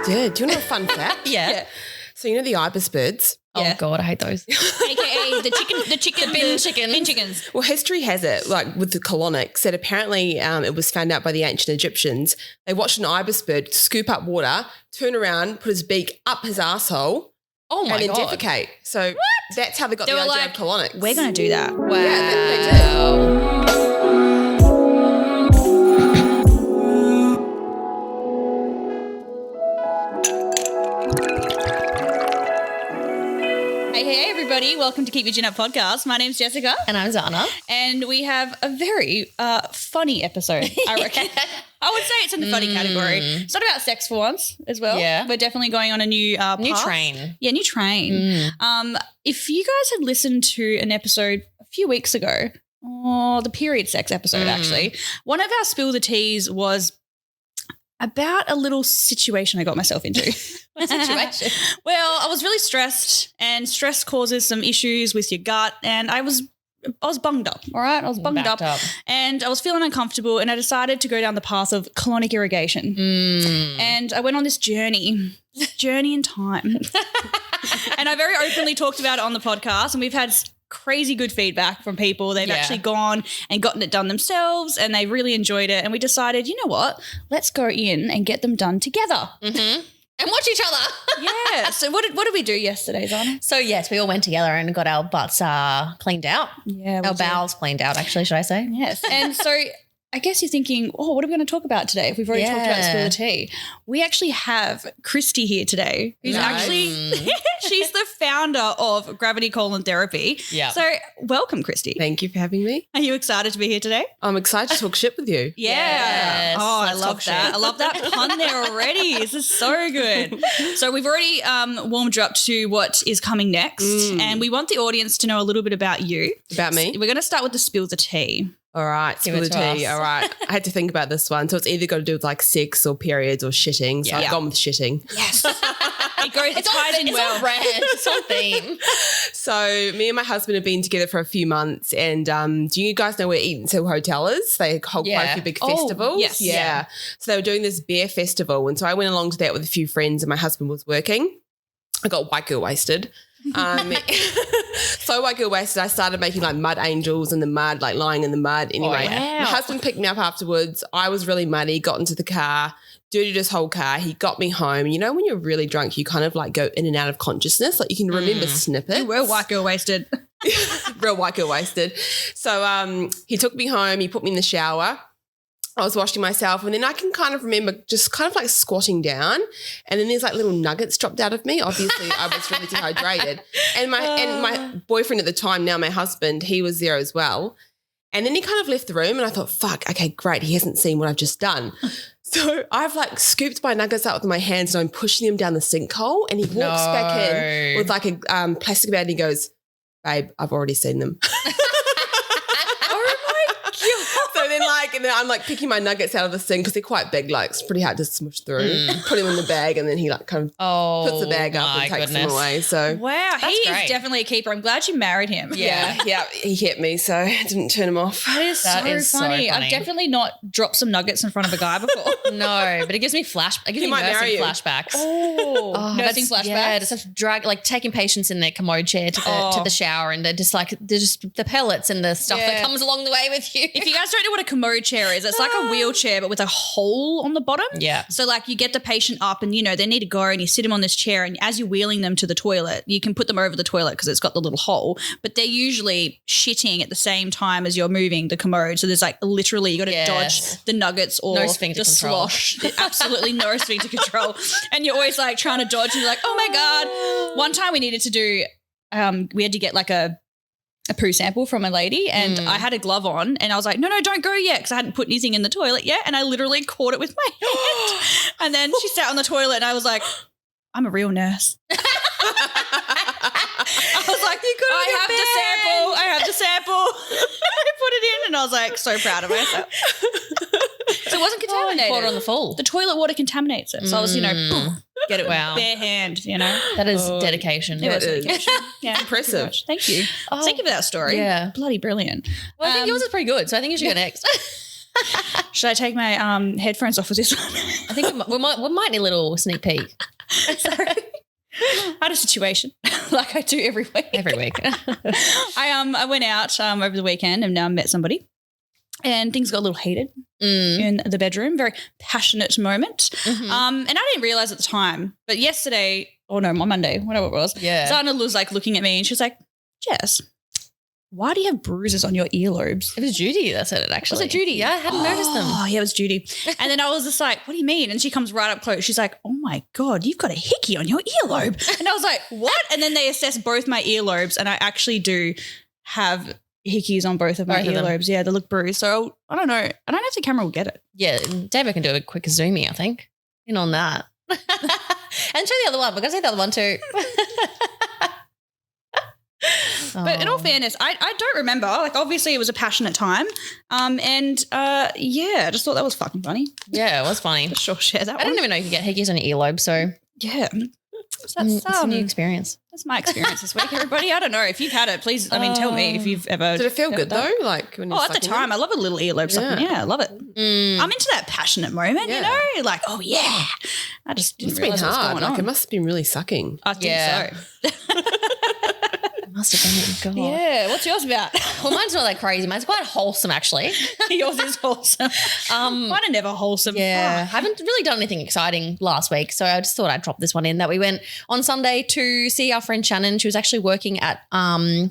Yeah. Do you know a fun fact? Yeah. So you know the ibis birds? Oh God, I hate those. AKA the bin chickens. Well, history has it, like with the colonics, that apparently it was found out by the ancient Egyptians. They watched an ibis bird scoop up water, turn around, put his beak up his asshole, Oh my and then God. defecate. So that's how they got the idea of colonics. We're going to do that. Wow. Yeah, they did. Hey, everybody. Welcome to Keep Your Chin Up podcast. My name's Jessica. And I'm Zana. And we have a very funny episode, I reckon. I would say it's in the funny category. It's not about sex for once as well. Yeah. We're definitely going on a new path. New train. Yeah, new train. If you guys had listened to an episode a few weeks ago, the period sex episode actually, one of our Spill the Teas was about a little situation I got myself into. What situation? Well, I was really stressed, and stress causes some issues with your gut, and I was bunged up, all right? I was bunged up, and I was feeling uncomfortable, and I decided to go down the path of colonic irrigation. And I went on this journey in time. And I very openly talked about it on the podcast, and we've had crazy good feedback from people. They've actually gone and gotten it done themselves, and they really enjoyed it. And we decided, you know what? Let's go in and get them done together. And watch each other. Yeah. So what did we do yesterday, Zana? So yes, we all went together and got our butts cleaned out. Yeah. Our bowels cleaned out, actually, should I say? Yes. And so I guess you're thinking, what are we going to talk about today if we've already talked about Spill the Tea? We actually have Krystie here today, who's actually, she's the founder of Gravity Colon Therapy. Yeah. So welcome, Krystie. Thank you for having me. Are you excited to be here today? I'm excited to talk shit with you. Yeah. Yes, Oh, I let's love talk that. shit. I love that pun there already. This is so good. So we've already warmed you up to what is coming next, and we want the audience to know a little bit about you. About me? We're going to start with the Spill the Tea. All right, spill the it to tea. us. All right. I had to think about this one. So it's either got to do with like sex or periods or shitting. So I've gone with shitting. Yes. It ties in well. It's on brand. It's on theme. So me and my husband have been together for a few months, and do you guys know where Eat and Sell Hotel is? They hold quite a few big festivals. yes. Yeah. So they were doing this beer festival, and so I went along to that with a few friends, and my husband was working. I got white girl wasted. So white girl wasted, I started making like mud angels in the mud, like lying in the mud. Anyway, wow. My husband picked me up afterwards. I was really muddy, got into the car, dirtied his whole car. He got me home. You know, when you're really drunk, you kind of like go in and out of consciousness. Like you can remember snippets. You were white girl wasted. Real white girl wasted. So he took me home. He put me in the shower. I was washing myself, and then I can kind of remember just kind of like squatting down, and then there's like little nuggets dropped out of me. Obviously, I was really dehydrated. And my boyfriend at the time, now my husband, he was there as well. And then he kind of left the room, and I thought, fuck, okay, great. He hasn't seen what I've just done. So I've like scooped my nuggets out with my hands, and I'm pushing them down the sinkhole, and he walks back in with like a plastic bag, and he goes, babe, I've already seen them. And then I'm like picking my nuggets out of the sink because they're quite big, like it's pretty hard to smush through. Put them in the bag, and then he like kind of puts the bag up and takes them away. So wow, he is definitely a keeper. I'm glad you married him. Yeah, he hit me, so I didn't turn him off. That is so funny. I've definitely not dropped some nuggets in front of a guy before. No, but it gives me nursing flashbacks. Oh, nursing flashbacks. Yeah, just have to drag like taking patients in their commode chair to the shower, and they're just the pellets and the stuff that comes along the way with you. If you guys don't know what a commode chair is, it's like a wheelchair but with a hole on the bottom. Yeah. So like you get the patient up, and you know they need to go, and you sit them on this chair, and as you're wheeling them to the toilet, you can put them over the toilet because it's got the little hole, but they're usually shitting at the same time as you're moving the commode. So there's like literally you got to dodge the nuggets or the slosh. Absolutely no sphincter control. And you're always like trying to dodge, and you're like, oh my God. One time we needed to do, we had to get like a poo sample from a lady, and I had a glove on, and I was like, no, don't go yet, because I hadn't put anything in the toilet yet, and I literally caught it with my hand. And then she sat on the toilet, and I was like, I'm a real nurse. I was like, I have the sample. I put it in, and I was like so proud of myself. So it wasn't contaminated. Caught it on the full. The toilet water contaminates it. So I was, boom, get it with bare hand, That is dedication. It was dedication. Yeah, impressive. Thank you. Thank you for that story. Yeah. Bloody brilliant. Well, I think yours is pretty good, so I think you should go next. Should I take my headphones off with this one? I think we might need a little sneak peek. Sorry. I had a situation like I do every week. I went out over the weekend and met somebody. And things got a little heated in the bedroom, very passionate moment. And I didn't realise at the time, but yesterday, on Monday, whatever it was, Sauna was like looking at me and she was like, Jess, why do you have bruises on your earlobes? It was Judy that said it, actually. Was it Judy? Yeah, I hadn't noticed them. Oh, yeah, it was Judy. And then I was just like, what do you mean? And she comes right up close. She's like, oh, my God, you've got a hickey on your earlobe. And I was like, what? And then they assessed both my earlobes and I actually do have hickeys on both of my earlobes. Yeah, they look bruised. So I don't know. I don't know if the camera will get it. Yeah, David can do a quick zoomie, I think. In on that. And show the other one. We're going to say the other one too. But in all fairness, I don't remember. Like, obviously it was a passionate time. I just thought that was fucking funny. Yeah, it was funny. For sure, share that I didn't even know you could get hickeys on your earlobe, so. Yeah. So that's a new experience. That's my experience this week, everybody. I don't know. If you've had it, please, tell me if you've ever. Did it feel good though? Like when at the time, I love a little earlobe sucking. Yeah, I love it. I'm into that passionate moment, you know? Like, oh yeah. I just didn't realize what was going on. Like, it must have been really sucking. I think so. Must have been. God. Yeah. What's yours about? Well, mine's not that crazy. Mine's quite wholesome, actually. Yours is wholesome. Mine are never wholesome. Yeah. I haven't really done anything exciting last week, so I just thought I'd drop this one in that we went on Sunday to see our friend Shannon. She was actually working at I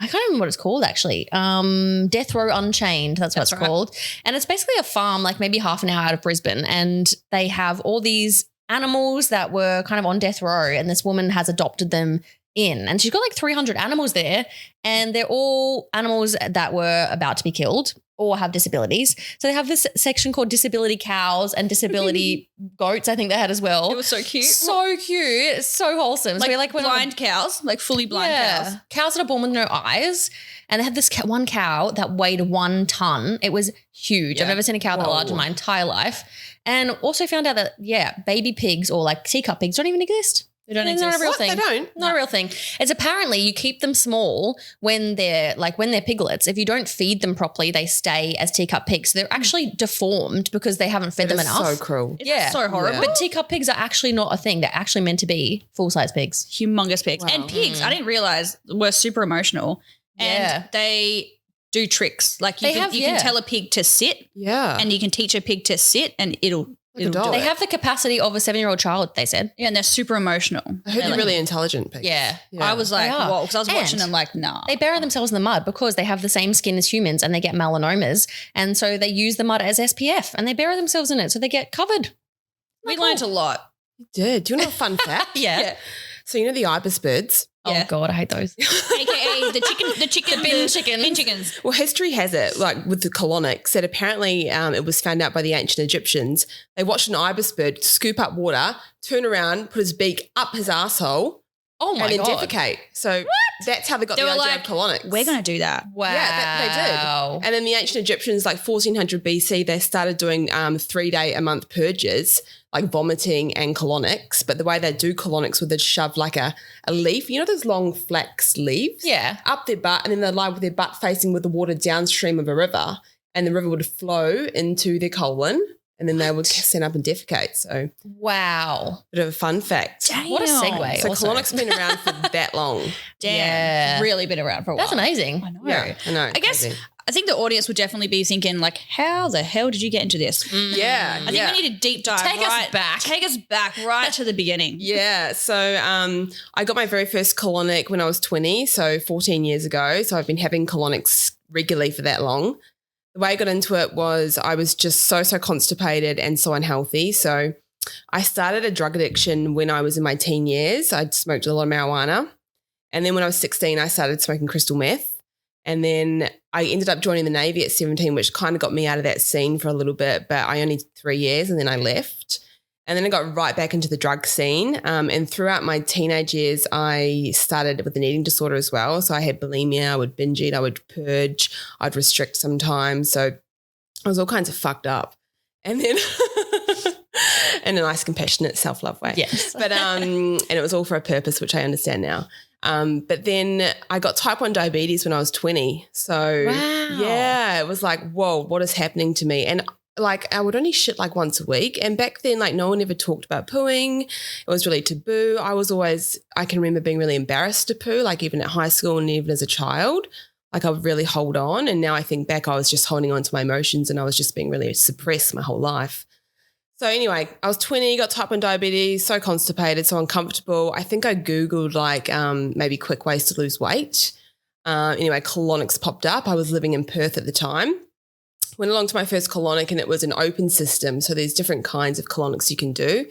can't remember what it's called actually. Death Row Unchained, that's what it's called. And it's basically a farm like maybe half an hour out of Brisbane, and they have all these animals that were kind of on death row, and this woman has adopted them in, and she's got like 300 animals there, and they're all animals that were about to be killed or have disabilities. So they have this section called disability cows and disability goats, I think they had as well. It was so cute. So cute. It's so wholesome. Like, so we're blind cows, like fully blind cows. Cows that are born with no eyes. And they had this one cow that weighed 1 ton. It was huge. Yeah. I've never seen a cow that large in my entire life. And also found out that, baby pigs or like teacup pigs don't even exist. They don't exist. Not a real thing. They don't? Not a real thing. It's apparently you keep them small when they're piglets. If you don't feed them properly, they stay as teacup pigs. So they're actually deformed because they haven't fed them enough. So cruel. Yeah. So horrible. But teacup pigs are actually not a thing. They're actually meant to be full-size pigs. Humongous pigs. Wow. And pigs, I didn't realize, were super emotional. And they do tricks. Like you can tell a pig to sit. Yeah. And you can teach a pig to sit and it'll Like a dog. They have the capacity of a 7-year-old child, they said. Yeah, and they're super emotional. I heard they're really intelligent pigs. Yeah. I was like, They are. whoa, because I was watching And them like, nah. They bury themselves in the mud because they have the same skin as humans and they get melanomas. And so they use the mud as SPF and they bury themselves in it so they get covered. We learned a lot. You did. Do you know a fun fact? Yeah. So you know the ibis birds? Oh, God, I hate those. AKA the bin chickens. Well, history has it, like with the colonics, that apparently it was found out by the ancient Egyptians. They watched an ibis bird scoop up water, turn around, put his beak up his asshole, Oh, my and then God. defecate. So that's how they got They the were idea like, of colonics. we're going to do that. Wow. Yeah, they did. And then the ancient Egyptians, like 1400 BC, they started doing 3-day-a-month purges, like vomiting and colonics. But the way they do colonics was they'd shove like a leaf, you know those long flax leaves? Yeah. Up their butt, and then they'd lie with their butt facing with the water downstream of a river, and the river would flow into their colon, and then they would stand up and defecate. So Wow. bit of a fun fact. What a segue. So also. colonics been around for that long. Damn. Yeah. Really been around for a while. That's amazing. I know. Yeah, I know. I guess crazy. I think the audience would definitely be thinking like, how the hell did you get into this? Yeah, I think we need a deep dive. Take us back right to the beginning. Yeah, so I got my very first colonic when I was 20, so 14 years ago. So I've been having colonics regularly for that long. The way I got into it was I was just so constipated and so unhealthy. So I started a drug addiction when I was in my teen years. I'd smoked a lot of marijuana. And then when I was 16, I started smoking crystal meth. And then I ended up joining the Navy at 17, which kind of got me out of that scene for a little bit, but I only did 3 years and then I left. And then I got right back into the drug scene. And throughout my teenage years, I started with an eating disorder as well. So I had bulimia, I would binge eat, I would purge, I'd restrict sometimes. So I was all kinds of fucked up. And then in a nice, compassionate, self-love way. Yes. But and it was all for a purpose, which I understand now. But then I got type 1 diabetes when I was 20. So yeah, it was like, whoa, what is happening to me? And like I would only shit like once a week. And back then, like no one ever talked about pooing. It was really taboo. I can remember being really embarrassed to poo, like even at high school and even as a child. Like I would really hold on. And now I think back, I was just holding on to my emotions and I was just being really suppressed my whole life. So anyway, I was 20, got type 1 diabetes, so constipated, so uncomfortable. I think I Googled like maybe quick ways to lose weight. Anyway, colonics popped up. I was living in Perth at the time. Went along to my first colonic and it was an open system. So there's different kinds of colonics you can do.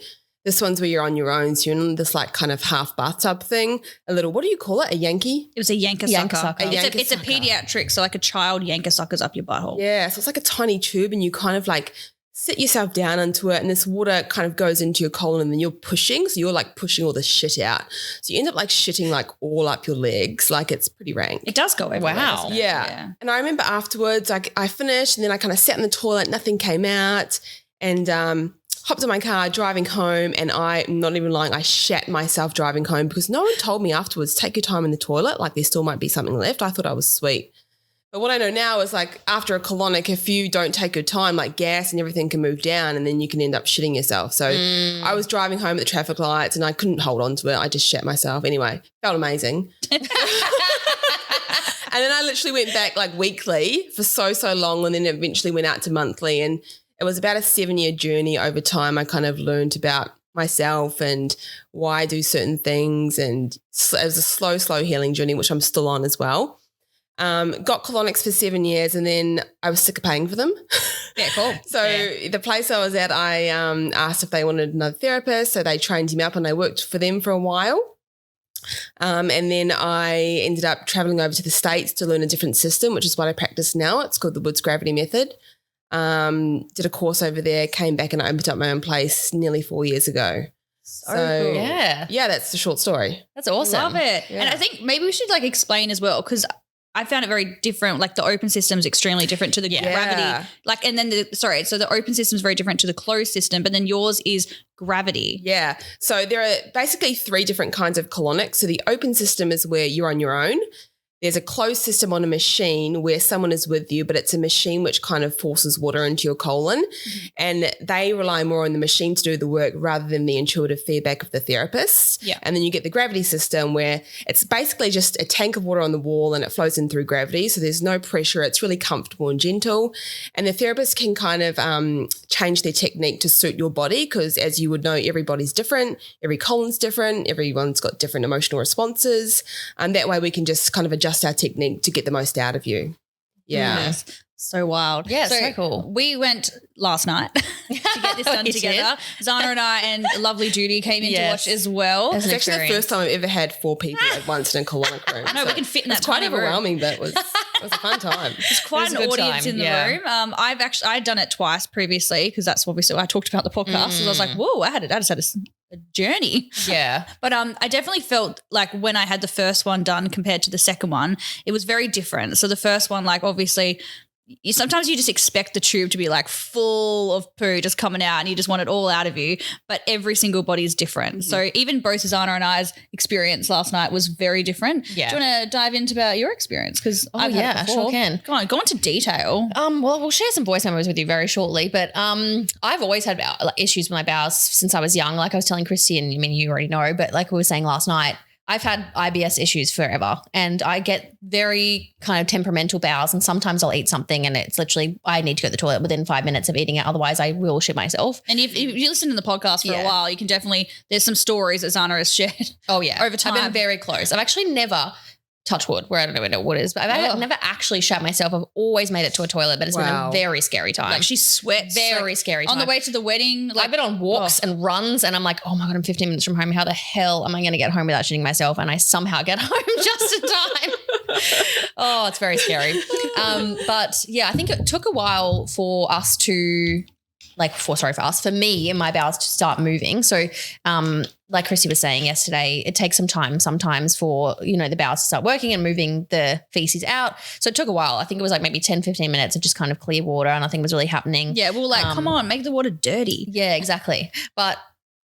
This one's where you're on your own. So you're in this like kind of half bathtub thing. A little, what do you call it? A Yankee? It was a yanker sucker. It's a sucker. pediatric, so like a child yanker suckers up your butthole. Yeah. So it's like a tiny tube and you kind of like sit yourself down into it and this water kind of goes into your colon and then you're pushing. So you're like pushing all the shit out. So you end up like shitting like all up your legs. Like it's pretty rank. It does go everywhere. Wow. Yeah. And I remember afterwards, like I finished and then I kind of sat in the toilet, nothing came out and hopped in my car driving home and I'm not even lying, I shat myself driving home because no one told me afterwards, take your time in the toilet, like there still might be something left. I thought I was sweet. But what I know now is like after a colonic, if you don't take your time, like gas and everything can move down and then you can end up shitting yourself. So I was driving home at the traffic lights and I couldn't hold on to it. I just shat myself. Anyway, felt amazing. And then I literally went back like weekly for so long and then eventually went out to monthly. And it was about a 7-year journey over time. I kind of learned about myself and why I do certain things. And it was a slow healing journey, which I'm still on as well. Got colonics for 7 years and then I was sick of paying for them. Yeah, cool. So the place I was at, I asked if they wanted another therapist. So they trained me up and I worked for them for a while. And then I ended up traveling over to the States to learn a different system, which is what I practice now. It's called the Woods Gravity Method. Did a course over there, came back and I opened up my own place nearly 4 years ago. So cool. Yeah, that's the short story. That's awesome. Love it. Yeah. And I think maybe we should like explain as well because I found it very different. Like the open system is extremely different to the gravity. Like, and then so the open system is very different to the closed system, but then yours is gravity. Yeah. So there are basically 3 different kinds of colonics. So the open system is where you're on your own. There's a closed system on a machine where someone is with you, but it's a machine which kind of forces water into your colon and they rely more on the machine to do the work rather than the intuitive feedback of the therapist. Yeah. And then you get the gravity system where it's basically just a tank of water on the wall and it flows in through gravity. So there's no pressure. It's really comfortable and gentle. And the therapist can kind of change their technique to suit your body because as you would know, everybody's different. Every colon's different. Everyone's got different emotional responses. And that way we can just kind of adjust our technique to get the most out of you. Yeah. Yes. So wild. Yeah, so cool. We went last night to get this done together. Zana and I and lovely Judy came in to watch as well. It's actually the first time I've ever had 4 people at once in a colonic room. I know, we can fit in that It's quite tiny room. overwhelming, but it was a fun time. There's quite an audience in the room. I'd done it twice previously because that's obviously I talked about the podcast. So I was like, whoa, I just had a journey. Yeah. But I definitely felt like when I had the first one done compared to the second one, it was very different. So the first one, like obviously sometimes you just expect the tube to be like full of poo just coming out and you just want it all out of you, but every single body is different. Mm-hmm. So even both Zana and I's experience last night was very different. Yeah. Do you want to dive into about your experience? Because I've had it before. Sure can. Go into detail. Well, we'll share some voice memos with you very shortly, but I've always had issues with my bowels since I was young. Like I was telling Krystie, and I mean, you already know, but like we were saying last night, I've had IBS issues forever and I get very kind of temperamental bowels and sometimes I'll eat something and it's literally I need to go to the toilet within 5 minutes of eating it. Otherwise I will shit myself. And if you listen to the podcast for a while, you can definitely, there's some stories that Zana has shared. Oh yeah. Over time. I've been very close. I've actually never touch wood where I don't know what it is, but I've never actually shat myself. I've always made it to a toilet, but it's been a very scary time. Like she sweats. Very scary time. On the way to the wedding. Like, I've been on walks and runs and I'm like, oh my God, I'm 15 minutes from home. How the hell am I going to get home without shitting myself? And I somehow get home just in time. Oh, it's very scary. But yeah, I think it took a while for us to for me and my bowels to start moving. So like Krystie was saying yesterday, it takes some time sometimes for, the bowels to start working and moving the feces out. So it took a while. I think it was like maybe 10, 15 minutes of just kind of clear water and nothing was really happening. Yeah, we were like, come on, make the water dirty. Yeah, exactly. But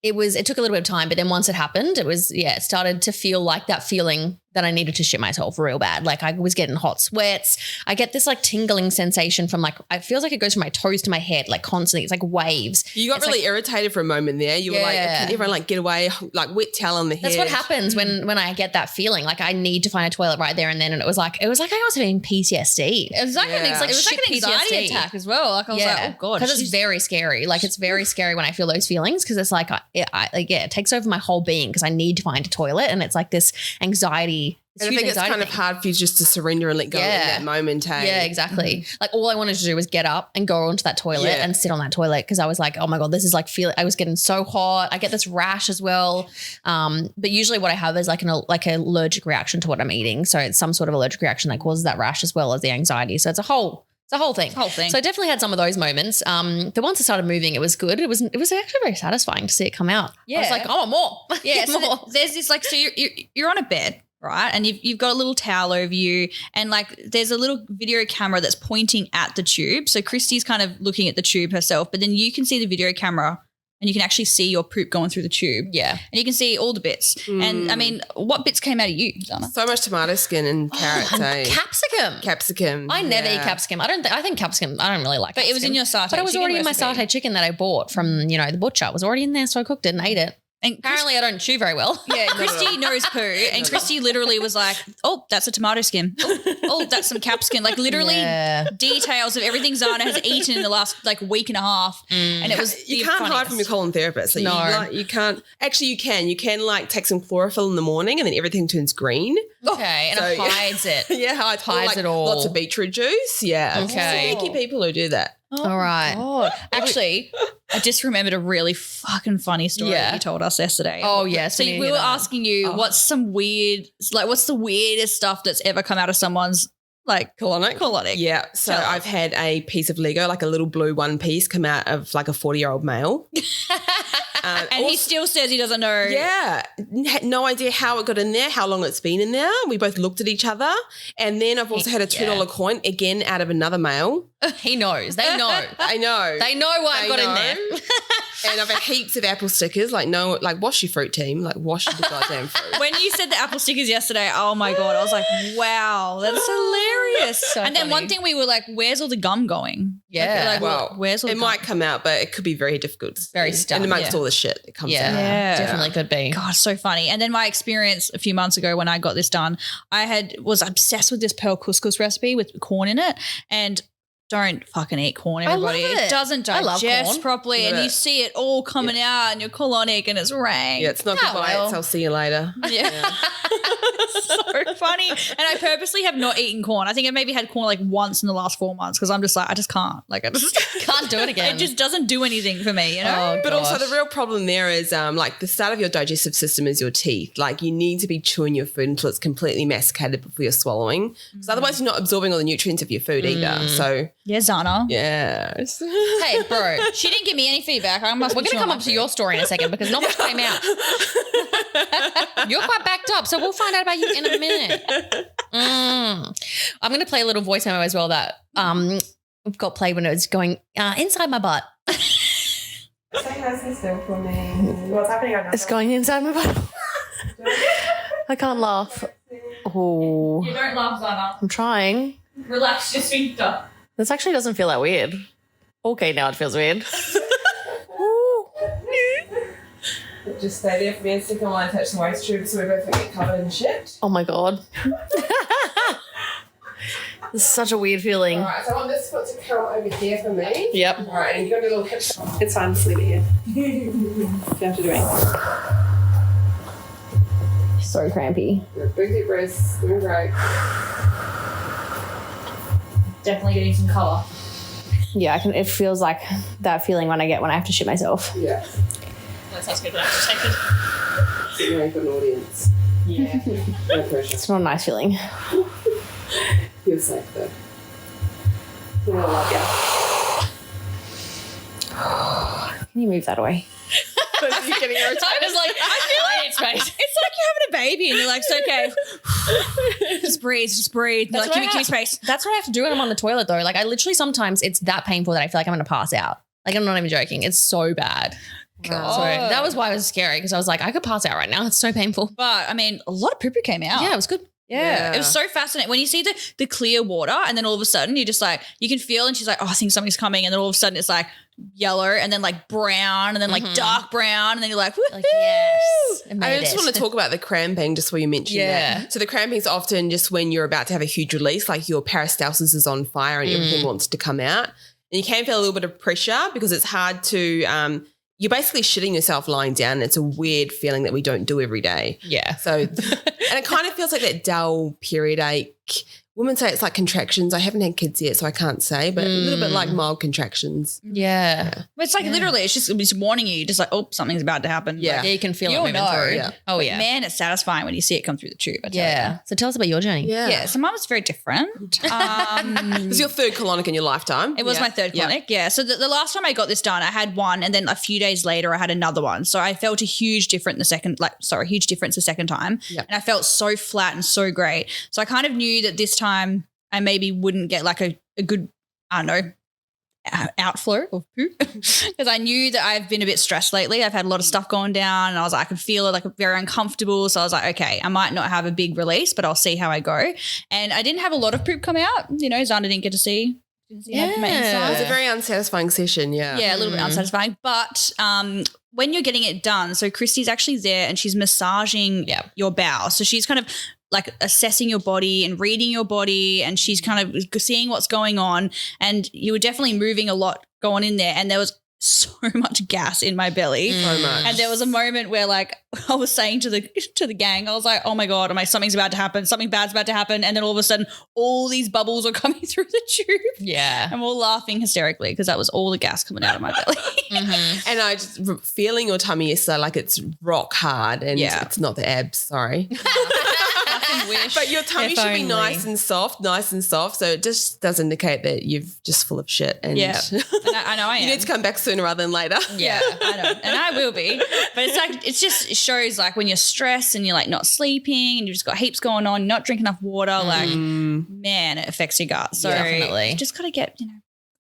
it took a little bit of time, but then once it happened, it started to feel like that feeling that I needed to shit myself real bad. Like I was getting hot sweats. I get this like tingling sensation from like, it feels like it goes from my toes to my head, like constantly. It's like waves. You got really irritated for a moment there. You were like, can everyone like get away? Like wet towel on the head. That's what happens when I get that feeling. Like I need to find a toilet right there and then. And it was like I was having PTSD. It was like an anxiety PTSD attack as well. Like I was like, oh God. Because it's very scary. Like it's very scary when I feel those feelings because it's like, it takes over my whole being because I need to find a toilet and it's like this anxiety. And I think it's kind of hard for you just to surrender and let go in that moment. Hey? Yeah, exactly. Like all I wanted to do was get up and go onto that toilet and sit on that toilet because I was like, oh my God, this is like I was getting so hot. I get this rash as well. But usually what I have is like an allergic reaction to what I'm eating. So it's some sort of allergic reaction that causes that rash as well as the anxiety. So it's a whole thing. So I definitely had some of those moments. But once it started moving, it was good. It was actually very satisfying to see it come out. Yeah. I was like, I want more. Yeah. So there's this like, so you're on a bed. Right. And you've got a little towel over you and like there's a little video camera that's pointing at the tube. So Krystie's kind of looking at the tube herself, but then you can see the video camera and you can actually see your poop going through the tube. Yeah. And you can see all the bits. And I mean, what bits came out of you, Zana? So much tomato skin and carrots. Capsicum. I never eat capsicum. I think capsicum, I don't really like capsicum. But it was in your satay. But it was already in my satay chicken that I bought from, the butcher. It was already in there. So I cooked it and ate it. And apparently I don't chew very well. Yeah, Krystie knows poo. And Krystie literally was like, oh, that's a tomato skin. Oh, that's some capsicum. Like literally details of everything Zana has eaten in the last like week and a half. And it was you can't hide from your colon therapist. Like, no. You can't. Actually, you can. You can like take some chlorophyll in the morning and then everything turns green. Okay, and it hides it. Yeah, hides it all. Lots of beetroot juice. Yeah. Okay. Sneaky people who do that. Oh, all right. God. Actually, I just remembered a really fucking funny story that you told us yesterday. Oh, yes. So we were asking you what's the weirdest stuff that's ever come out of someone's like colonic? Yeah. So I've had a piece of Lego, like a little blue one piece come out of like a 40-year-old male. And he still says he doesn't know. Yeah. Had no idea how it got in there, how long it's been in there. We both looked at each other. And then I've also had a $2 coin, again, out of another male. He knows. They know. I know. They know what I got in there. And I've had heaps of apple stickers, like wash your fruit, team, like wash the goddamn fruit. When you said the apple stickers yesterday, oh my God, I was like, wow, that's hilarious. So and then one thing we were like, where's all the gum going? Yeah. Where's all the gum? It might come out, but it could be very difficult. Very stuck. And amongst all the shit that comes out. Yeah, definitely could be. God, so funny. And then my experience a few months ago when I got this done, was obsessed with this pearl couscous recipe with corn in it. And don't fucking eat corn, everybody. It doesn't digest properly and you see it all coming out and you're colonic and it's rank. Yeah, it's not goodbye. I'll see you later. Yeah. So funny. And I purposely have not eaten corn. I think I maybe had corn like once in the last 4 months because I'm just like, I just can't. Like I just can't do it again. It just doesn't do anything for me, you know? But also the real problem there is like the start of your digestive system is your teeth. Like you need to be chewing your food until it's completely masticated before you're swallowing. Because otherwise you're not absorbing all the nutrients of your food either. So yeah, Zana. Yes. Hey, bro. She didn't give me any feedback. We're going to come up to your story in a second because not much came out. You're quite backed up, so we'll find out about you in a minute. I'm going to play a little voice memo as well that got played when it was going inside my butt. Say nice and still for me. What's happening right now? It's going inside my butt. I can't laugh. Oh. You don't laugh, Zana. I'm trying. Relax your sphincter. This actually doesn't feel that weird. Okay, now it feels weird. Just stay there for me and stick on line, touch the waist tube so we both get covered in shit. Oh my God. This is such a weird feeling. All right, so I want this foot to come over here for me. Yep. All right, and you've got a little hip. It's fine, just leave it here. You don't have to do anything. So crampy. Big deep breaths, doing great. Definitely getting some colour. Yeah, it feels like that feeling when I have to shit myself. Yeah. That sounds good. I have to take it. You're for an audience. Yeah. No pressure. It's not a nice feeling. Feel safe though. We're all like, Can you move that away? You're getting irritated. I was like, I need space. It's like you're having a baby and you're like, it's okay. Just breathe. Like, give me space. That's what I have to do when I'm on the toilet though. Like I literally sometimes it's that painful that I feel like I'm going to pass out. Like I'm not even joking. It's so bad. God. So that was why it was scary because I was like, I could pass out right now. It's so painful. But, I mean, a lot of poo-poo came out. Yeah, it was good. Yeah. It was so fascinating. When you see the clear water and then all of a sudden you're just like, you can feel and she's like, oh, I think something's coming. And then all of a sudden it's like yellow and then like brown and then like dark brown. And then you're like, woohoo. Like, yes. I just want to talk about the cramping just where you mentioned that. So the cramping is often just when you're about to have a huge release, like your peristalsis is on fire and everything wants to come out. And you can feel a little bit of pressure because it's hard to you're basically shitting yourself lying down. It's a weird feeling that we don't do every day. Yeah. So, and it kind of feels like that dull period ache. Women say it's like contractions. I haven't had kids yet, so I can't say, but a little bit like mild contractions. Yeah. But it's like literally, it's just warning you, just like, oh, something's about to happen. Yeah. Like, Yeah, you can feel it you'll moving know. through. Yeah. Oh, yeah. Man, it's satisfying when you see it come through the tube. I tell Yeah. So tell us about your journey. Yeah. you. Yeah. So mine was very different. It was your third colonic in your lifetime. It was my third colonic, yeah. So the last time I got this done, I had one, and then a few days later, I had another one. So I felt a huge difference the second time, Yep. and I felt so flat and so great. So I kind of knew that this time I maybe wouldn't get like a good, I don't know, outflow of poo because I knew that I've been a bit stressed lately. I've had a lot of stuff going down, and I was like, I can feel it like very uncomfortable. So I was like, okay, I might not have a big release, but I'll see how I go. And I didn't have a lot of poop come out. You know, Xana didn't get to see. It was a very unsatisfying session, yeah. Yeah, a little bit unsatisfying. But when you're getting it done, so Krystie's actually there and she's massaging your bowel. So she's kind of like assessing your body and reading your body, and she's kind of seeing what's going on. And you were definitely moving a lot going in there, and there was so much gas in my belly. So much. And there was a moment where like I was saying to the gang, I was like, oh my God, something's about to happen. Something bad's about to happen. And then all of a sudden all these bubbles are coming through the tube. Yeah. And we're all laughing hysterically because that was all the gas coming out of my belly. And I just feeling your tummy yesterday like it's rock hard and it's not the abs, sorry. Wish. But your tummy If should be only. nice and soft. So it just does indicate that you're just full of shit. And And I know I am. you need to come back sooner rather than later. Yeah, I know. And I will be. But it's like, it shows like when you're stressed and you're like not sleeping and you've just got heaps going on, you're not drinking enough water, like, man, it affects your gut. So Definitely. you just got to get,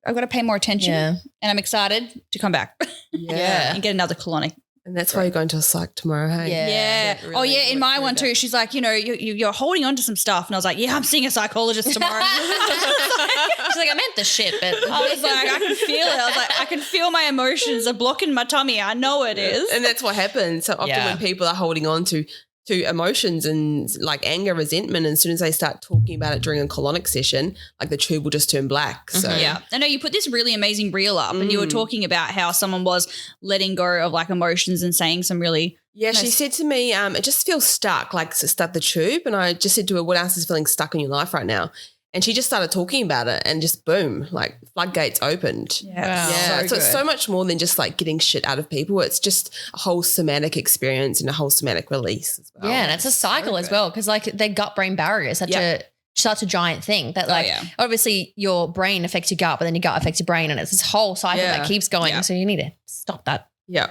I've got to pay more attention. Yeah. And I'm excited to come back and get another colonic. And that's why you're going to a psych tomorrow, hey? Yeah. Yeah. In my one too. She's like, you're holding on to some stuff. And I was like, yeah, I'm seeing a psychologist tomorrow. She's like, I meant the shit, but I was like, I can feel it. I was like, I can feel my emotions are blocking my tummy. I know it is. And that's what happens. So often when people are holding on to emotions and like anger, resentment, and as soon as they start talking about it during a colonic session, like the tube will just turn black. So yeah. I know you put this really amazing reel up and you were talking about how someone was letting go of like emotions and saying some really she said to me, it just feels stuck, like stuck the tube. And I just said to her, what else is feeling stuck in your life right now? And she just started talking about it and just boom, like floodgates opened. Yeah. Yeah. So it's so much more than just like getting shit out of people. It's just a whole somatic experience and a whole somatic release as well. yeah, and it's a cycle as well because like their gut-brain barrier is such a giant thing that like obviously your brain affects your gut, but then your gut affects your brain, and it's this whole cycle that keeps going. Yeah. So you need to stop that. Yeah.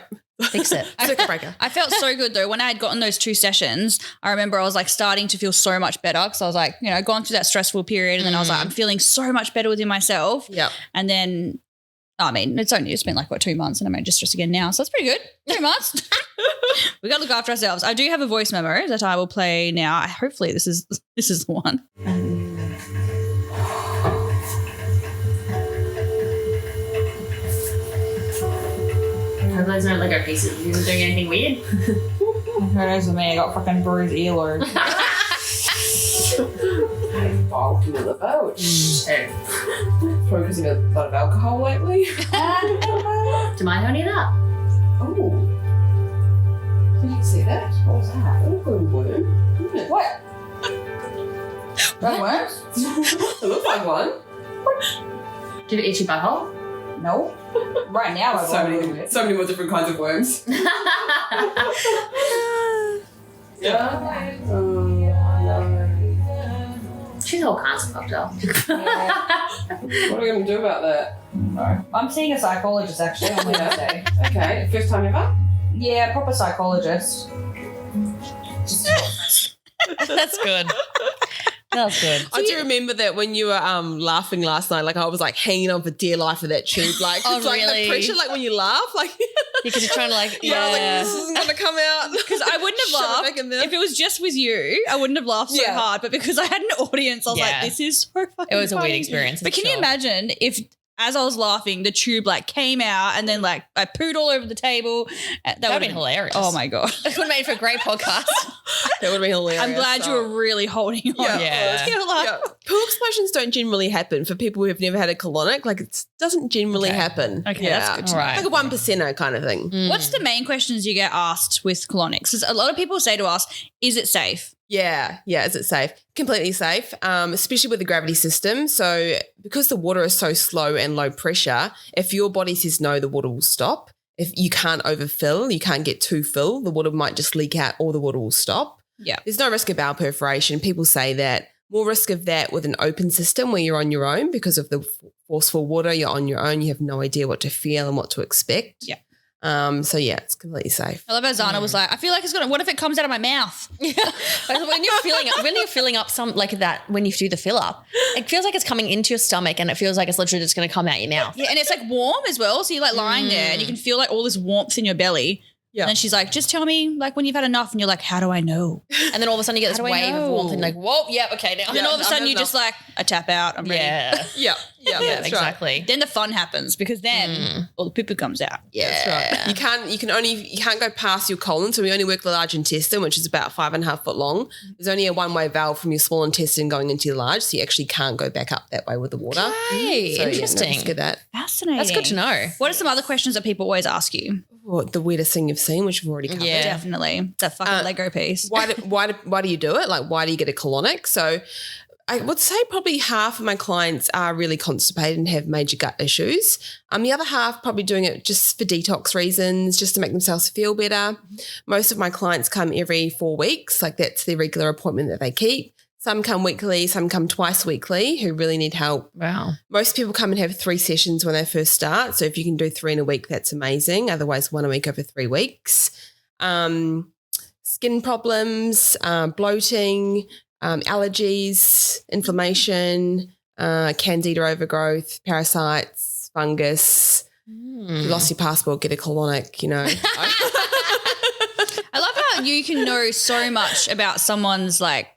Fix it. Circuit breaker. I felt so good though. When I had gotten those 2 sessions, I remember I was like starting to feel so much better because I was like, gone through that stressful period, and then I was like, I'm feeling so much better within myself. Yeah. And then, it's been like 2 months, and I'm just stressed again now. So it's pretty good. 2 months. We got to look after ourselves. I do have a voice memo that I will play now. Hopefully this is the one. Hope those aren't Lego pieces. You isn't doing anything weird. Who knows with me? I got fucking bruised earlobes. Bulking in the boat. Probably using a lot of alcohol lately. Do mine any of that? Oh. Did you see that? What was that? Oh, good worm. Isn't it? What? That worms? It looks like one. Do you have an itchy butthole? No. Right now I've So many more different kinds of worms. She's all kinds of fucked up. What are we going to do about that? No. I'm seeing a psychologist actually on Wednesday. Okay, first time ever? Yeah, proper psychologist. That's good. That's good. I do remember that when you were laughing last night, like I was like hanging on for dear life for that tube. Like, Oh, it's like really? the pressure, like when you laugh, like Because you're trying to like, I was like, this isn't gonna come out. Because I wouldn't have Shove it laughed back in there. if it was just with you. I wouldn't have laughed so Yeah. hard, but because I had an audience, I was Yeah. like, "This is so fucking." It was a funny. weird experience. But can you imagine if, as I was laughing, the tube like came out and then like I pooed all over the table? That would That'd been hilarious. Oh my god! It would have made for a great podcast. That would have been hilarious. I'm glad you were really holding on. Yeah. You're like, Yeah. Poo explosions don't generally happen for people who have never had a colonic. Like it doesn't generally Okay. happen. Okay, that's good to All right. Like a 1%er kind of thing. What's the main questions you get asked with colonics? 'Cause a lot of people say to us, "Is it safe?" Yeah. Is it safe? Completely safe, especially with the gravity system. So because the water is so slow and low pressure, if your body says no, the water will stop. If you can't overfill, you can't get too full, the water might just leak out or the water will stop. Yeah. There's no risk of bowel perforation. People say that more risk of that with an open system where you're on your own because of the forceful water. You're on your own. You have no idea what to feel and what to expect. Yeah. So yeah, it's completely safe. I love how Zana was like, "I feel like it's gonna. What if it comes out of my mouth?" Yeah. But when you're filling up some like that, when you do the fill up, it feels like it's coming into your stomach and it feels like it's literally just going to come out your mouth. Yeah, and it's like warm as well. So you're like lying there and you can feel like all this warmth in your belly. Yeah. And then she's like, "Just tell me like when you've had enough." And you're like, "How do I know?" And then all of a sudden you get this How do I wave of know? warmth and like, whoa, yeah, okay, now. And then all of a I've sudden had you just like, "I tap out. I'm ready." Yeah. Yeah. Yeah, That's right. exactly. Then the fun happens because then all the poo-poo comes out. That's right. You can't go past your colon. So we only work the large intestine, which is about 5.5 foot long. There's only a one-way valve from your small intestine going into your large, so you actually can't go back up that way with the water. Hey, So, interesting. Yeah, no risk of that. Fascinating. That's good to know. What are some other questions that people always ask you? Well, the weirdest thing you've seen, which we've already covered. Yeah. Definitely. That fucking Lego piece. Why do you do it? Like, why do you get a colonic? So I would say probably half of my clients are really constipated and have major gut issues. The other half probably doing it just for detox reasons, just to make themselves feel better. Most of my clients come every 4 weeks. Like that's their regular appointment that they keep. Some come weekly, some come twice weekly who really need help. Wow. Most people come and have 3 sessions when they first start. So if you can do 3 in a week, that's amazing. Otherwise, 1 a week over 3 weeks. Skin problems, bloating, allergies, inflammation, candida overgrowth, parasites, fungus. You lost your passport, get a colonic, I love how you can know so much about someone's like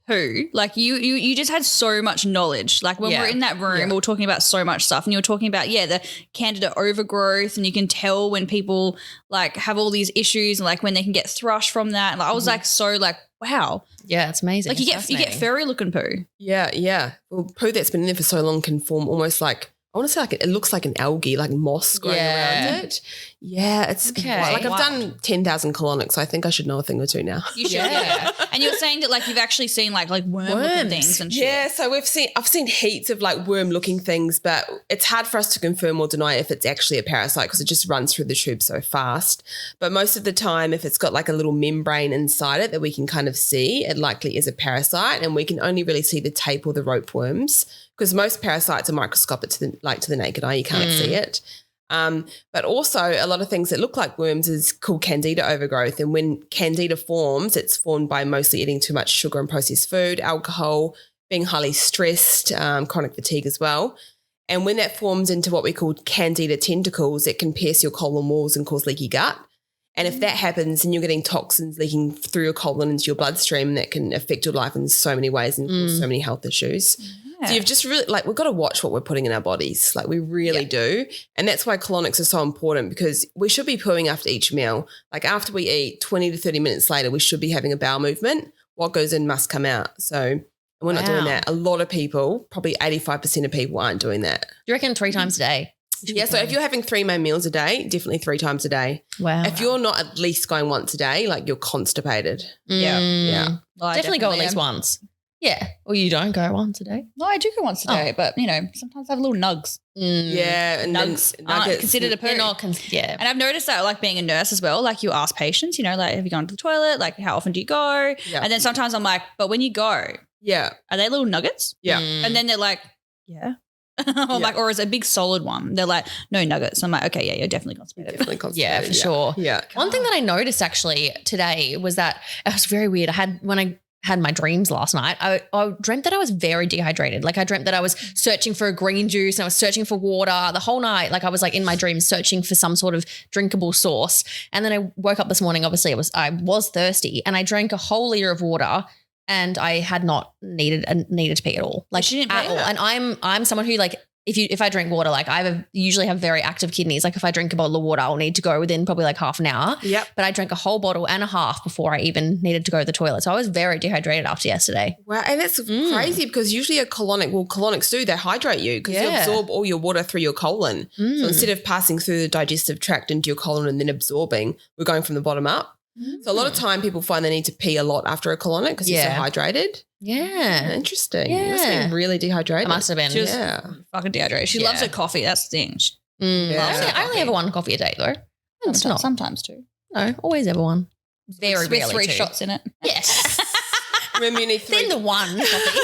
poo. Like you just had so much knowledge. Like when Yeah. we're in that room, Yeah. we were talking about so much stuff, and you were talking about the candida overgrowth, and you can tell when people like have all these issues and like when they can get thrush from that. And like, I was like so like, wow, Yeah, it's amazing. like you It's get fascinating. furry looking poo. Yeah. Well, poo that's been in there for so long can form almost like, I want to say like it looks like an algae, like moss growing Yeah. around it. Yeah, it's Okay. like I've Wow. done 10,000 colonics, so I think I should know a thing or two now. You should. Yeah. And you were saying that like you've actually seen like worm looking Worms. things and shit. Yeah, so I've seen heaps of like worm looking things, but it's hard for us to confirm or deny if it's actually a parasite because it just runs through the tube so fast. But most of the time, if it's got like a little membrane inside it that we can kind of see, it likely is a parasite, and we can only really see the tape or the rope worms because most parasites are microscopic to the naked eye. You can't see it. But also a lot of things that look like worms is called candida overgrowth. And when candida forms, it's formed by mostly eating too much sugar and processed food, alcohol, being highly stressed, chronic fatigue as well. And when that forms into what we call candida tentacles, it can pierce your colon walls and cause leaky gut. And if that happens, then you're getting toxins leaking through your colon into your bloodstream that can affect your life in so many ways and cause so many health issues. So you've just really we've got to watch what we're putting in our bodies. Like we really do. And that's why colonics are so important because we should be pooing after each meal. Like after we eat 20 to 30 minutes later, we should be having a bowel movement. What goes in must come out. So we're not doing Wow. that. A lot of people, probably 85% of people aren't doing that. Do you reckon 3 times a day? Yeah, so if you're having 3 main meals a day, definitely 3 times a day. Wow. If you're not at least going once a day, like you're constipated. Yeah. Yeah. Well, I Definitely go at least am. once. Yeah. Or you don't go once a day. No, I do go once a day, but sometimes I have little nugs. Yeah. And Nugs then aren't nuggets. considered a poo. They're not, yeah. And I've noticed that like being a nurse as well, like you ask patients, like have you gone to the toilet? Like how often do you go? Yeah. And then sometimes I'm like, but when you go, Yeah. are they little nuggets? Yeah. And then they're like, yeah. I'm like, or is it a big solid one? They're like, no nuggets. I'm like, okay, yeah, you're definitely constipated. Definitely constipated. Yeah, for sure. Yeah. One thing that I noticed actually today was that it was very weird. I had when I had my dreams last night. I dreamt that I was very dehydrated. Like I dreamt that I was searching for a green juice and I was searching for water the whole night. Like I was like in my dreams searching for some sort of drinkable source. And then I woke up this morning, obviously I was thirsty and I drank a whole liter of water and I had not needed to pee at all. Like She didn't at pee? all. And I'm someone who like, if I drink water, like usually have very active kidneys. Like if I drink a bottle of water, I'll need to go within probably like half an hour. Yep. But I drank a whole bottle and a half before I even needed to go to the toilet. So I was very dehydrated after yesterday. Wow, and that's crazy because usually colonics do, they hydrate you because you absorb all your water through your colon. So instead of passing through the digestive tract into your colon and then absorbing, we're going from the bottom up. So a lot of time people find they need to pee a lot after a colonic because you're so hydrated. Yeah. Interesting. Yeah. You must have been really dehydrated. I must have been. She was Yeah. fucking dehydrated. She loves her coffee. That's the thing. Yeah. I only have one coffee a day though. It's not. Sometimes too. No, always ever one. Very With rarely 3 two. shots in it. Yes. Remember you need Then the one coffee.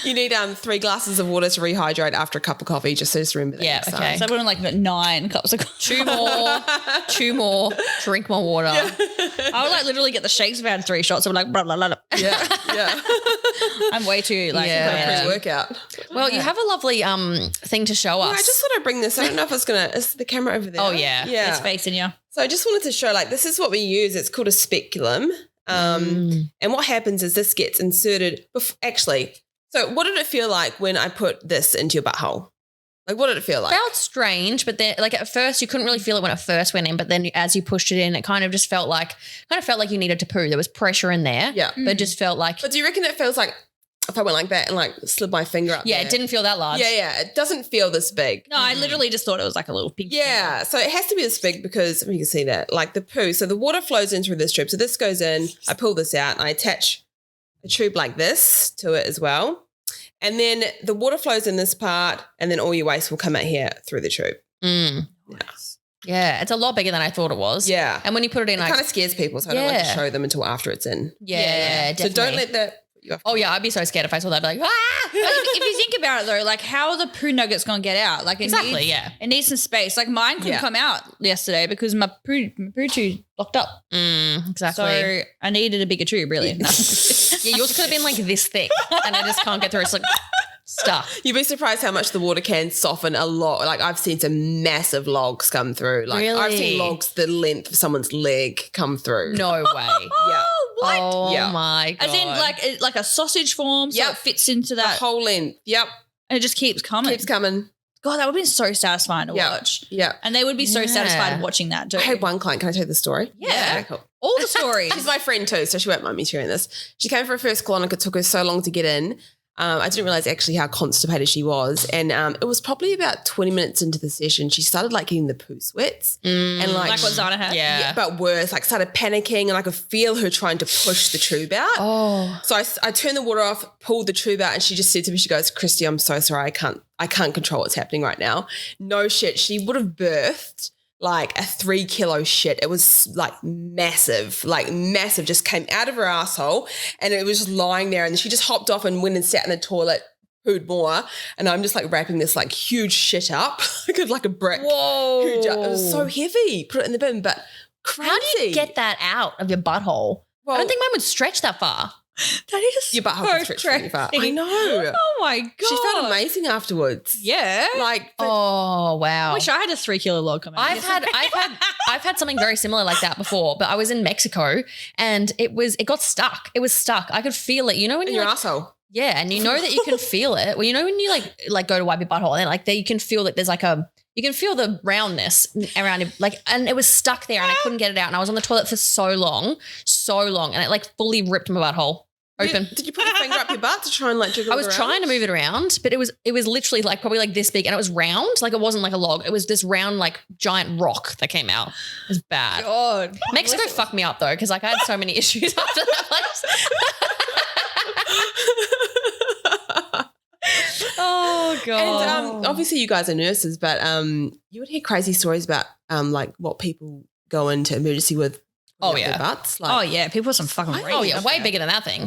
you need 3 glasses of water to rehydrate after a cup of coffee, just remember that. Yeah, next okay. time. So everyone like 9 cups of coffee. 2 more, drink more water. I would like literally get the shakes if I had 3 shots. I'm like, blah, blah, blah, blah. Yeah, yeah. I'm way too like, Yeah. Pre-workout. Well, you have a lovely thing to show us. I just thought I'd bring this. I don't know if it's is the camera over there? Oh, yeah. Yeah. it's facing you. So I just wanted to show, like, this is what we use. It's called a speculum. And what happens is this gets inserted. So what did it feel like when I put this into your butthole? Like, what did it feel like? Felt strange, but then like at first you couldn't really feel it when it first went in, but then as you pushed it in, it kind of just felt like you needed to poo. There was pressure in there. Yeah. But it just felt like But do you reckon it feels like if I went like that and like slid my finger up there? it didn't feel that large. Yeah. It doesn't feel this big. No, I literally just thought it was like a little pink. Yeah, so it has to be this big because you can see that, like the poo. So the water flows in through this tube. So this goes in, I pull this out and I attach a tube like this to it as well. And then the water flows in this part and then all your waste will come out here through the tube. Yeah, it's a lot bigger than I thought it was. Yeah. And when you put it in, It kind of scares people, so I don't like to Yeah. show them until after it's in. yeah, So definitely. don't let that put you off. Oh yeah, I'd be so scared if I saw that. I'd be like, ah! If you think about it though, like how are the poo nuggets going to get out? Like it Exactly, needs, yeah. It needs some space. Like mine couldn't Yeah. come out yesterday because my poo tube locked up. Exactly. So I needed a bigger tube really. No. yeah, yours could have been like this thick, and I just can't get through. It's like stuck. You'd be surprised how much the water can soften a lot. Like I've seen some massive logs come through. Like I've Really? seen logs the length of someone's leg come through. No way. Yeah. What? Oh Yeah. my god. As in like a sausage form so Yep. it fits into The that whole length. Yep. and it just keeps coming. Keeps coming. God, that would have been so satisfying to Yeah. watch. Yeah. And they would be so Yeah. satisfied watching that too. I had one client. Can I tell you the story? Yeah. Cool. All the stories. She's my friend too, so she won't mind me sharing this. She came for her first colonic. It took her so long to get in. I didn't realize actually how constipated she was. And it was probably about 20 minutes into the session, she started like getting the poo sweats. And like what Zana had. Yeah. but worse, like started panicking and I could feel her trying to push the tube out. Oh. So I turned the water off, pulled the tube out, and she just said to me, she goes, Krystie, I'm so sorry. I can't control what's happening right now. No shit. She would have birthed like a 3 kilo shit. It was like massive, just came out of her asshole and it was just lying there. And she just hopped off and went and sat in the toilet, pooed more. And I'm just like wrapping this like huge shit up, like a brick. Whoa. Huge, it was so heavy. Put it in the bin, but crazy. How do you get that out of your butthole? Well, I don't think mine would stretch that far. That is your butthole can stretch really far. I know. Oh my God. She felt amazing afterwards. Yeah. Like, Oh wow. I wish I had a 3 kilo log come out. I've had something very similar like that before, but I was in Mexico and it got stuck. It was stuck. I could feel it. You know when in you your like, asshole. yeah, and you know that you can feel it. Well, you know when you like go to wipe your butthole and like there you can feel that there's like you can feel the roundness around it, like, and it was stuck there and I couldn't get it out. And I was on the toilet for so long, and it like fully ripped my butthole open. Did you put your finger up your butt to try and like jiggle I it was around? trying to move it around, but it was literally like probably like this big and it was round. Like it wasn't like a log. It was this round, like giant rock that came out. It was bad. God. Mexico fucked me up though, because like I had so many issues after that place. Oh God. And obviously you guys are nurses, but you would hear crazy stories about like what people go into emergency with. Oh, their yeah. butts. Oh Like, yeah, people are some fucking Oh yeah, way bigger than that thing.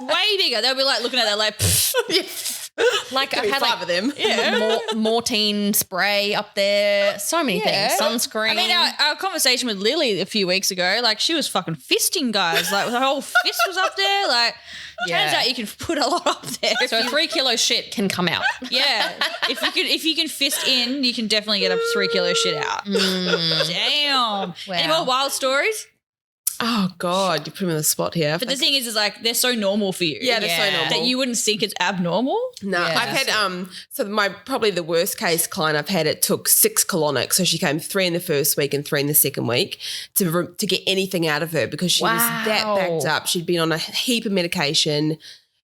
way bigger. They'll be like looking at that like, Like Could I've be had 5 of them. Mortine spray up there. So many things. Sunscreen. I mean, our conversation with Lily a few weeks ago, like she was fucking fisting guys. Like her whole fist was up there. Like turns out you can put a lot up there. so 3 kilo shit can come out. Yeah. If you can fist in, you can definitely get a 3 kilo shit out. Damn. Wow. Any more wild stories? Oh God, you put me on the spot here. But the thing is like they're so normal for you. Yeah, they're so normal. That you wouldn't think it's abnormal. No, Yeah. I've had so my probably the worst case client I've had, it took 6 colonics. So she came 3 in the first week and 3 in the second week to get anything out of her because she was that backed up. She'd been on a heap of medication.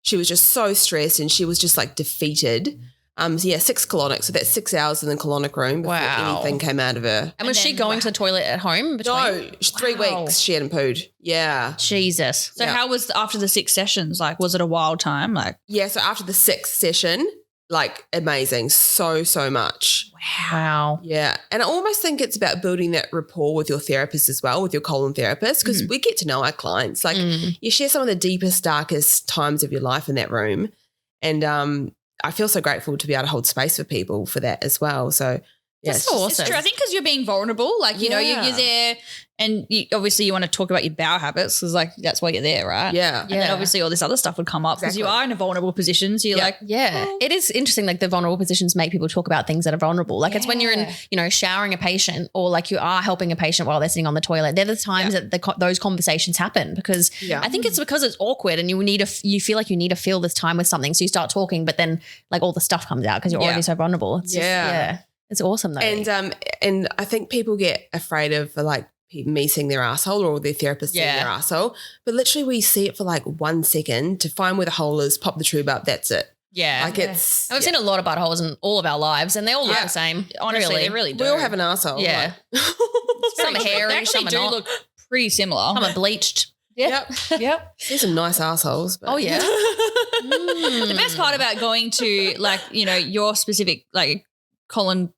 She was just so stressed and she was just like defeated. So yeah, 6 colonics. So that's 6 hours in the colonic room before anything came out of her. And was she going to the toilet at home between? No, 3 weeks she hadn't pooed. Yeah. Jesus. So how was after the 6 sessions? Like, was it a wild time? Like, Yeah, so after the 6th session, like amazing. So much. Wow. Yeah. And I almost think it's about building that rapport with your therapist as well, with your colon therapist, because we get to know our clients. Like you share some of the deepest, darkest times of your life in that room. And I feel so grateful to be able to hold space for people for that as well. So yeah, That's awesome. it's true. I think because you're being vulnerable, like, you know, you're there and obviously you want to talk about your bowel habits because like that's why you're there, right? Yeah. And then obviously all this other stuff would come up because you are in a vulnerable position. So you're like, Yeah. It is interesting. Like the vulnerable positions make people talk about things that are vulnerable. Like it's when you're in, you know, showering a patient or like you are helping a patient while they're sitting on the toilet. They're the times that those conversations happen because I think it's because it's awkward and you feel like you need to fill this time with something. So you start talking, but then like all the stuff comes out because you're already so vulnerable. It's just, it's awesome though. And I think people get afraid of like me seeing their asshole or their therapist seeing their asshole. But literally we see it for like 1 second to find where the hole is, pop the tube up, that's it. Yeah. Like it's and we've seen a lot of buttholes in all of our lives and they all look the same. honestly, they really do. we all have an asshole. Yeah. Some are hairy, They some actually are do not. look pretty similar. Some are bleached. Yep. Yep. There's some nice assholes. But. Oh, yeah. The best part about going to like, you know, your specific like colon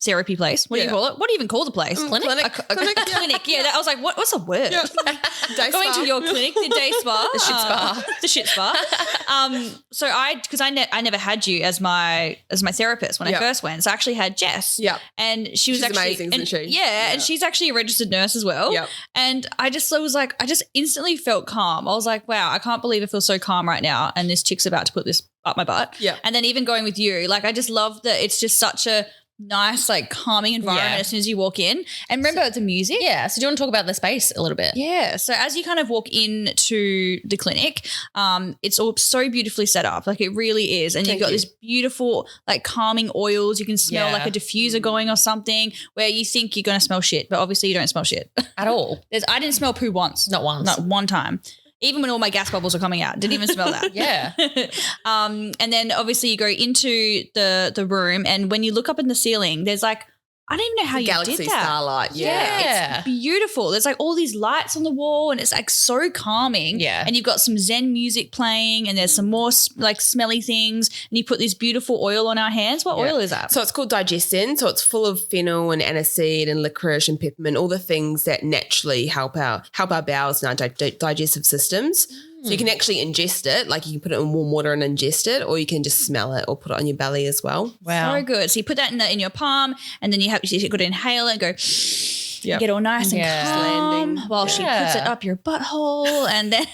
therapy place. What do you call it? What do you even call the place? Clinic. A clinic. Yeah. I was like, what's a word? Yeah. Day Going spa. to your clinic, the day spa. The shit spa. The shit spa. So I never had you as my therapist when I first went. So I actually had Jess. Yeah. And she was She's actually amazing, isn't she? Yeah, and she's actually a registered nurse as well. Yep. And I just instantly felt calm. I was like, wow, I can't believe I feel so calm right now. And this chick's about to put this up my butt. Yeah. And then even going with you, like I just love that it's just such a nice, like calming environment as soon as you walk in. And remember the music. Yeah. So do you want to talk about the space a little bit? Yeah. So as you kind of walk into the clinic, it's all so beautifully set up. Like it really is. And you've got this beautiful, like calming oils. You can smell like a diffuser going or something where you think you're going to smell shit, but obviously you don't smell shit. At all. I didn't smell poo once. Not once. Not one time. Even when all my gas bubbles were coming out. Didn't even smell that. Yeah. And then obviously you go into the room and when you look up in the ceiling, there's like, I don't even know how you Galaxy did that. starlight. Yeah. It's beautiful. There's like all these lights on the wall and it's like so calming. Yeah. And you've got some Zen music playing and there's some more like smelly things and you put this beautiful oil on our hands. What oil is that? So it's called Digestin. So it's full of fennel and aniseed and licorice and peppermint, all the things that naturally help our bowels and our digestive systems. So you can actually ingest it, like you can put it in warm water and ingest it, or you can just smell it or put it on your belly as well. Wow. So good. So you put that in your palm and then you've got to inhale it and go get all nice and calm while she puts it up your butthole and then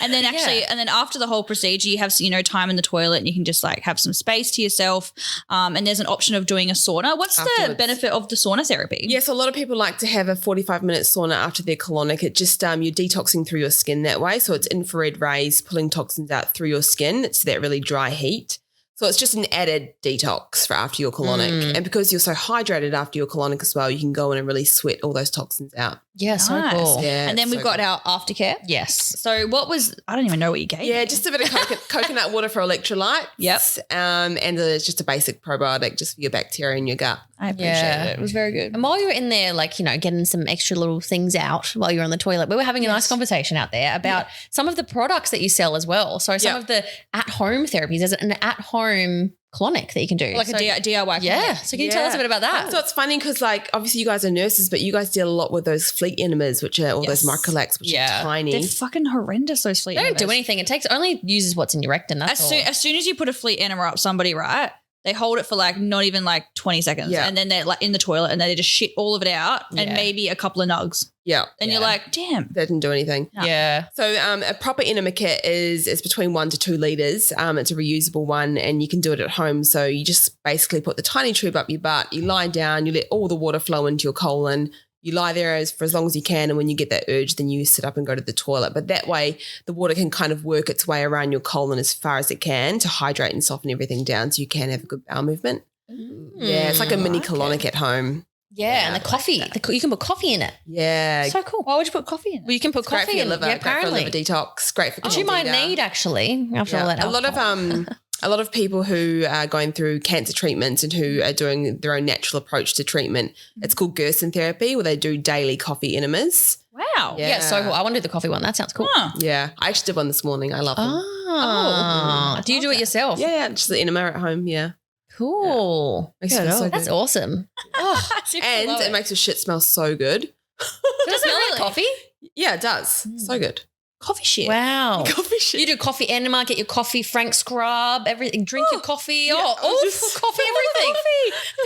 and then after the whole procedure you have, you know, time in the toilet and you can just like have some space to yourself and there's an option of doing a sauna. What's the benefit of the sauna therapy? Yes, a lot of people like to have a 45-minute sauna after their colonic. It just you're detoxing through your skin that way. So it's infrared rays pulling toxins out through your skin. It's that really dry heat. So it's just an added detox for after your colonic. And because you're so hydrated after your colonic as well, you can go in and really sweat all those toxins out. Yeah, so Nice. cool. Yeah, And then it's we've so got our aftercare. Yes. So what was, I don't even know what you gave me. Yeah, just a bit of coconut water for electrolytes. Yep. And it's just a basic probiotic just for your bacteria in your gut. I appreciate it. It was very good. And while you were in there, like, you know, getting some extra little things out while you were on the toilet, we were having a nice conversation out there about some of the products that you sell as well. So some of the at-home therapies, there's an at-home colonic that you can do. Like a DIY. Yeah. So can you tell us a bit about that? So it's funny because like obviously you guys are nurses, but you guys deal a lot with those fleet enemas, which are all those microlax, which are tiny. They're fucking horrendous, those fleet They don't do enemas. anything. It only uses what's in your rectum. That's all. As soon as you put a fleet enema up somebody, right, they hold it for like not even like 20 seconds. Yeah. And then they're like in the toilet and they just shit all of it out and maybe a couple of nugs. Yeah. And you're like, damn. They didn't do anything. No. Yeah. So a proper enema kit is between 1 to 2 litres. It's a reusable one and you can do it at home. So you just basically put the tiny tube up your butt, you lie down, you let all the water flow into your colon. You lie there for as long as you can, and when you get that urge, then you sit up and go to the toilet. But that way, the water can kind of work its way around your colon as far as it can to hydrate and soften everything down so you can have a good bowel movement. Yeah, it's like a mini colonic at home. Yeah, and the coffee. You can put coffee in it. Yeah. So cool. Why would you put coffee in it? Well, you can put Great for coffee your in liver, Yeah, great for a apparently. liver detox, great for Which you might need actually after all that a lot of alcohol. a lot of people who are going through cancer treatments and who are doing their own natural approach to treatment. It's called Gerson therapy, where they do daily coffee enemas. Wow. Yeah. Yeah, so cool. I want to do the coffee one. That sounds cool. Huh. Yeah, I actually did one this morning. I love them. Oh. Do you do it yourself? Yeah, just the enema at home. Yeah, Cool. makes it feel so That's good. awesome. Oh, And it makes your shit smell so good. does it smell like coffee? Yeah, it does. So good. Coffee shit. Wow. Coffee shit. You do coffee enema, get your coffee, Frank scrub, everything, drink your coffee. Coffee, everything.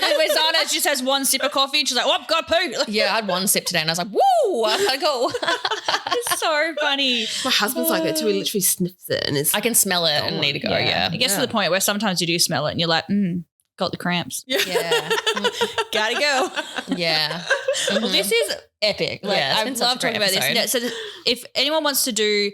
And where Zana just has one sip of coffee and she's like, oh, I've got poo. Yeah, I had one sip today and I was like, woo, I gotta go. It's so funny. My husband's like that too. He literally sniffs it and is. I can smell it and need to go, yeah. It gets to the point where sometimes you do smell it and you're like, got the cramps. Yeah. Gotta go. Yeah. Well, this is epic. Like, Yeah, it's I been such a love talking great about episode. this. So if anyone wants to do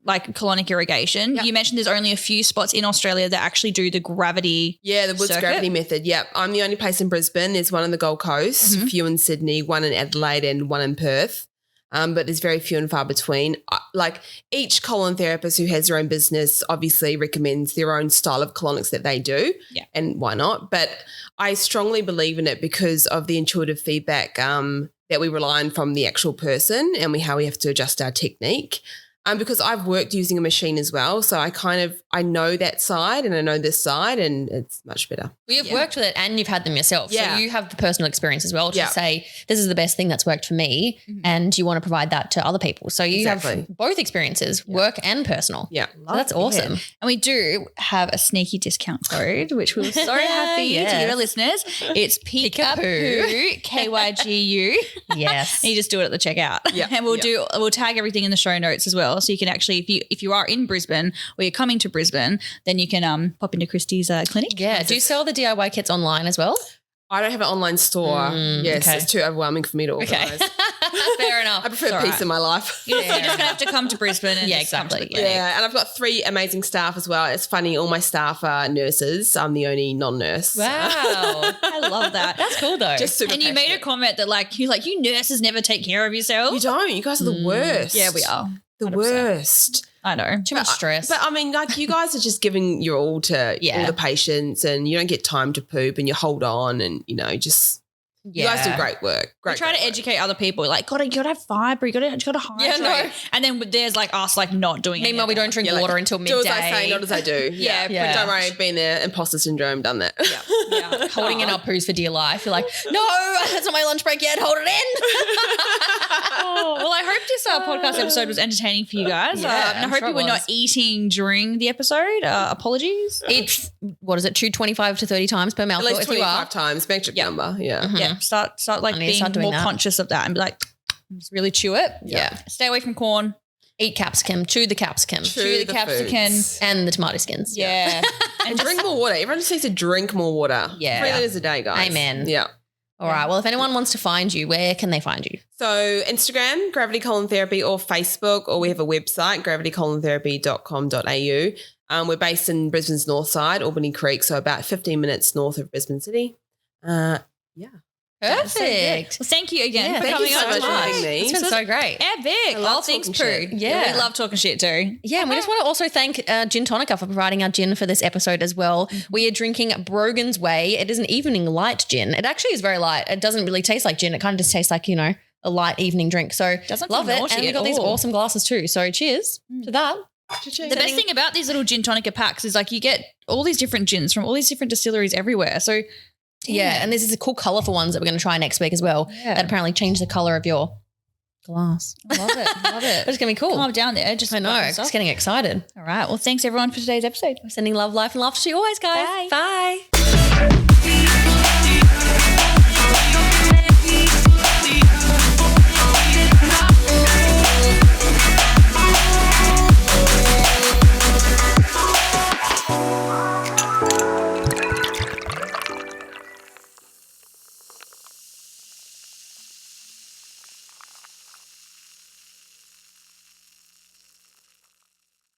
like colonic irrigation, you mentioned there's only a few spots in Australia that actually do the gravity. Yeah, the Woods circuit. Gravity Method. Yep. I'm the only place in Brisbane. There's one on the Gold Coast, a few in Sydney, one in Adelaide and one in Perth. But there's very few and far between. Like each colon therapist who has their own business obviously recommends their own style of colonics that they do. Yeah. And why not? But I strongly believe in it because of the intuitive feedback that we rely on from the actual person and how we have to adjust our technique. Because I've worked using a machine as well. So I know that side and I know this side and it's much better. Well, you've worked with it and you've had them yourself. Yeah. So you have the personal experience as well to Yeah. say, this is the best thing that's worked for me and you want to provide that to other people. So you Exactly. have both experiences, work and personal. Yeah. So that's awesome. And we do have a sneaky discount code, which we're so happy to Yes. give our listeners. It's PEEKAPOO, KYGU. Yes. And you just do it at the checkout. Yeah. And we'll tag everything in the show notes as well. So you can actually, if you are in Brisbane or you're coming to Brisbane, then you can pop into Krystie's clinic. Yeah. Do you sell the DIY kits online as well? I don't have an online store. Yes, okay. it's too overwhelming for me to organise. Fair enough. I prefer peace in my life. You're just going to have to come to Brisbane and Yeah, just come to the exactly. clinic. Yeah, and I've got 3 amazing staff as well. It's funny, all my staff are nurses. I'm the only non-nurse. Wow. I love that. That's cool though. Just super And you made a passionate. comment that you nurses never take care of You yourselves. don't. You guys are the worst. Yeah, we are. The 100%. worst. I know. Too much stress. But I mean, like you guys are just giving your all to Yeah. all the patients and you don't get time to poop and you hold on and, just you guys do great work. We try to educate other people. Like, you gotta have fiber. You gotta hydrate. Yeah, no. And then there's like us not doing it. Meanwhile, we don't drink Yeah, water like, until midday. do as I say, not as I do. Yeah, yeah. But don't worry, being there, imposter syndrome, done that. Yeah. Holding in our poos for dear life. You're like, no, it's not my lunch break yet. Hold it in. Oh, well, I hope this podcast episode was entertaining for you guys. Yeah, and I I'm hope sure you it were not was. eating during the episode. Apologies. It's, what is it, 25 to 30 times per At mouthful least if you 25 are. times, magic number. Yeah. Yeah. Start like I need to being start doing more that. conscious of that and be like, just really chew it. Yeah. Stay away from corn. Eat capsicum, chew the capsicum. Chew the capsicum. foods. And the tomato skins. Yeah. And drink more water. Everyone just needs to drink more water. Yeah. 3 litres a day, guys. Amen. Yeah. All right. Well, if anyone wants to find you, where can they find you? So Instagram, Gravity Colon Therapy, or Facebook, or we have a website, gravitycolontherapy.com.au. We're based in Brisbane's north side, Albany Creek, so about 15 minutes north of Brisbane City. Yeah. Perfect. Well, thank you again for thank coming you so on. much for having me. It's been so great. Epic. I love All things talking poo. shit. Yeah. We love talking shit too. Yeah, and we just want to also thank Gin Tonica for providing our gin for this episode as well. We are drinking Brogan's Way. It is an evening light gin. It actually is very light. It doesn't really taste like gin. It kind of just tastes like, a light evening drink. So Doesn't love feel it. naughty And we've at got these all. awesome glasses too. So cheers to that. The best thing about these little gin tonica packs is like you get all these different gins from all these different distilleries everywhere. So Yeah, and this is a cool colourful ones that we're going to try next week as well. Yeah. That apparently change the colour of your glass. love it. Love it. But it's going to be cool. Calm down there. Just I know. fucking Just stuff. getting excited. All right. Well, thanks everyone for today's episode. We're sending love, life and laughter to you always, guys. Bye. Bye.